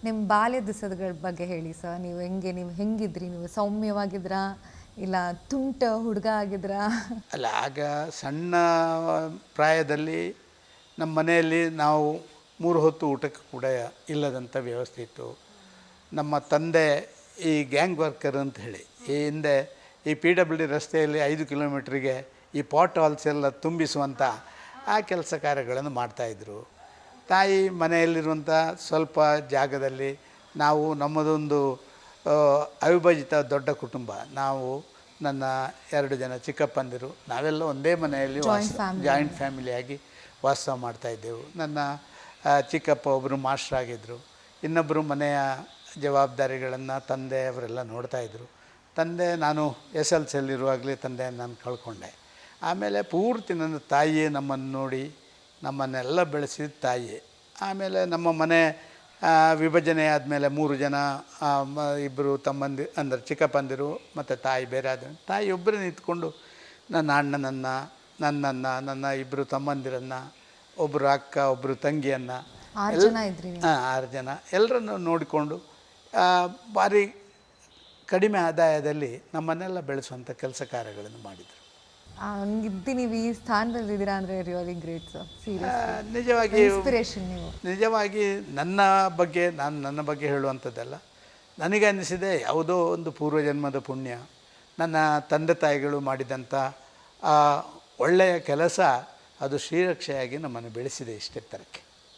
ನಿಮ್ಮ ಬಾಲ್ಯ ದಿವಸಗಳ ಬಗ್ಗೆ ಹೇಳಿ ಸರ್. ನೀವು ಹೆಂಗಿದ್ರಿ? ನೀವು ಸೌಮ್ಯವಾಗಿದ್ರಾ ಇಲ್ಲ ತುಂಟ ಹುಡುಗ ಆಗಿದ್ರಾ? ಅಲ್ಲ, ಆಗ ಸಣ್ಣ ಪ್ರಾಯದಲ್ಲಿ ನಮ್ಮ ಮನೆಯಲ್ಲಿ ನಾವು 3 ಹೊತ್ತು ಊಟಕ್ಕೆ ಕೂಡ ಇಲ್ಲದಂಥ ವ್ಯವಸ್ಥೆ ಇತ್ತು. ನಮ್ಮ ತಂದೆ ಈ ಗ್ಯಾಂಗ್ ವರ್ಕರ್ ಅಂತ ಹೇಳಿ ಈ ಹಿಂದೆ ಈ PWD ರಸ್ತೆಯಲ್ಲಿ 5 ಕಿಲೋಮೀಟ್ರಿಗೆ ಈ ಪಾಟ್ ಹಾಲ್ಸ್ ಎಲ್ಲ ತುಂಬಿಸುವಂಥ ಆ ಕೆಲಸ ಕಾರ್ಯಗಳನ್ನು ಮಾಡ್ತಾಯಿದ್ರು. ತಾಯಿ ಮನೆಯಲ್ಲಿರುವಂಥ ಸ್ವಲ್ಪ ಜಾಗದಲ್ಲಿ ನಾವು ನಮ್ಮದೊಂದು ಅವಿಭಜಿತ ದೊಡ್ಡ ಕುಟುಂಬ. ನಾವು ನನ್ನ 2 ಜನ ಚಿಕ್ಕಪ್ಪಂದಿರು ನಾವೆಲ್ಲ ಒಂದೇ ಮನೆಯಲ್ಲಿ ಜಾಯಿಂಟ್ ಫ್ಯಾಮಿಲಿಯಾಗಿ ವಾಸ ಮಾಡ್ತಾಯಿದ್ದೆವು. ನನ್ನ ಚಿಕ್ಕಪ್ಪ ಒಬ್ಬರು ಮಾಸ್ಟ್ರಾಗಿದ್ದರು, ಇನ್ನೊಬ್ಬರು ಮನೆಯ ಜವಾಬ್ದಾರಿಗಳನ್ನು ತಂದೆ ಅವರೆಲ್ಲ ನೋಡ್ತಾಯಿದ್ರು. ನಾನು SLCಯಲ್ಲಿರುವಾಗಲೇ ತಂದೆಯನ್ನು ನಾನು ಕಳ್ಕೊಂಡೆ. ಆಮೇಲೆ ಪೂರ್ತಿ ನನ್ನ ತಾಯಿಯೇ ನಮ್ಮನ್ನು ನೋಡಿ ನಮ್ಮನ್ನೆಲ್ಲ ಬೆಳೆಸಿದ ತಾಯಿಯೇ. ಆಮೇಲೆ ನಮ್ಮ ಮನೆ ವಿಭಜನೆ ಆದಮೇಲೆ 3 ಜನ, ಇಬ್ಬರು ಅಂದರೆ ಚಿಕ್ಕಪ್ಪಂದಿರು ಮತ್ತು ತಾಯಿ ಬೇರೆ ಆದ ತಾಯಿ ಒಬ್ಬರೇ ನಿಂತ್ಕೊಂಡು ನನ್ನ ಅಣ್ಣನನ್ನು, ನನ್ನನ್ನು, ನನ್ನ 2 ತಮ್ಮಂದಿರನ್ನು, ಒಬ್ಬರು ಅಕ್ಕ, ಒಬ್ಬರು ತಂಗಿಯನ್ನು, 6 ಜನ ಎಲ್ಲರನ್ನು ನೋಡಿಕೊಂಡು ಭಾರಿ ಕಡಿಮೆ ಆದಾಯದಲ್ಲಿ ನಮ್ಮನ್ನೆಲ್ಲ ಬೆಳೆಸುವಂಥ ಕೆಲಸ ಕಾರ್ಯಗಳನ್ನು ಮಾಡಿದರು. ಹಂಗಿದ್ದು ನೀವು ಈ ಸ್ಥಾನದಲ್ಲಿದ್ದೀರಾ ಅಂದರೆ ರಿಯಲಿ ಗ್ರೇಟ್ ಸರ್. ಸೀರಿಯಸ್ಲಿ ನಿಜವಾಗಿ ಇನ್ಸ್ಪಿರೇಷನ್ ನೀವು. ನಿಜವಾಗಿ ನನ್ನ ಬಗ್ಗೆ ಹೇಳುವಂಥದ್ದಲ್ಲ. ನನಗೆ ಅನ್ನಿಸಿದೆ ಯಾವುದೋ ಒಂದು ಪೂರ್ವಜನ್ಮದ ಪುಣ್ಯ, ನನ್ನ ತಂದೆ ತಾಯಿಗಳು ಮಾಡಿದಂಥ ಒಳ್ಳೆಯ ಕೆಲಸ ಅದು ಶ್ರೀರಕ್ಷೆಯಾಗಿ ನಮ್ಮನ್ನು ಬೆಳೆಸಿದೆ ಇಷ್ಟೆತ್ತರಕ್ಕೆ.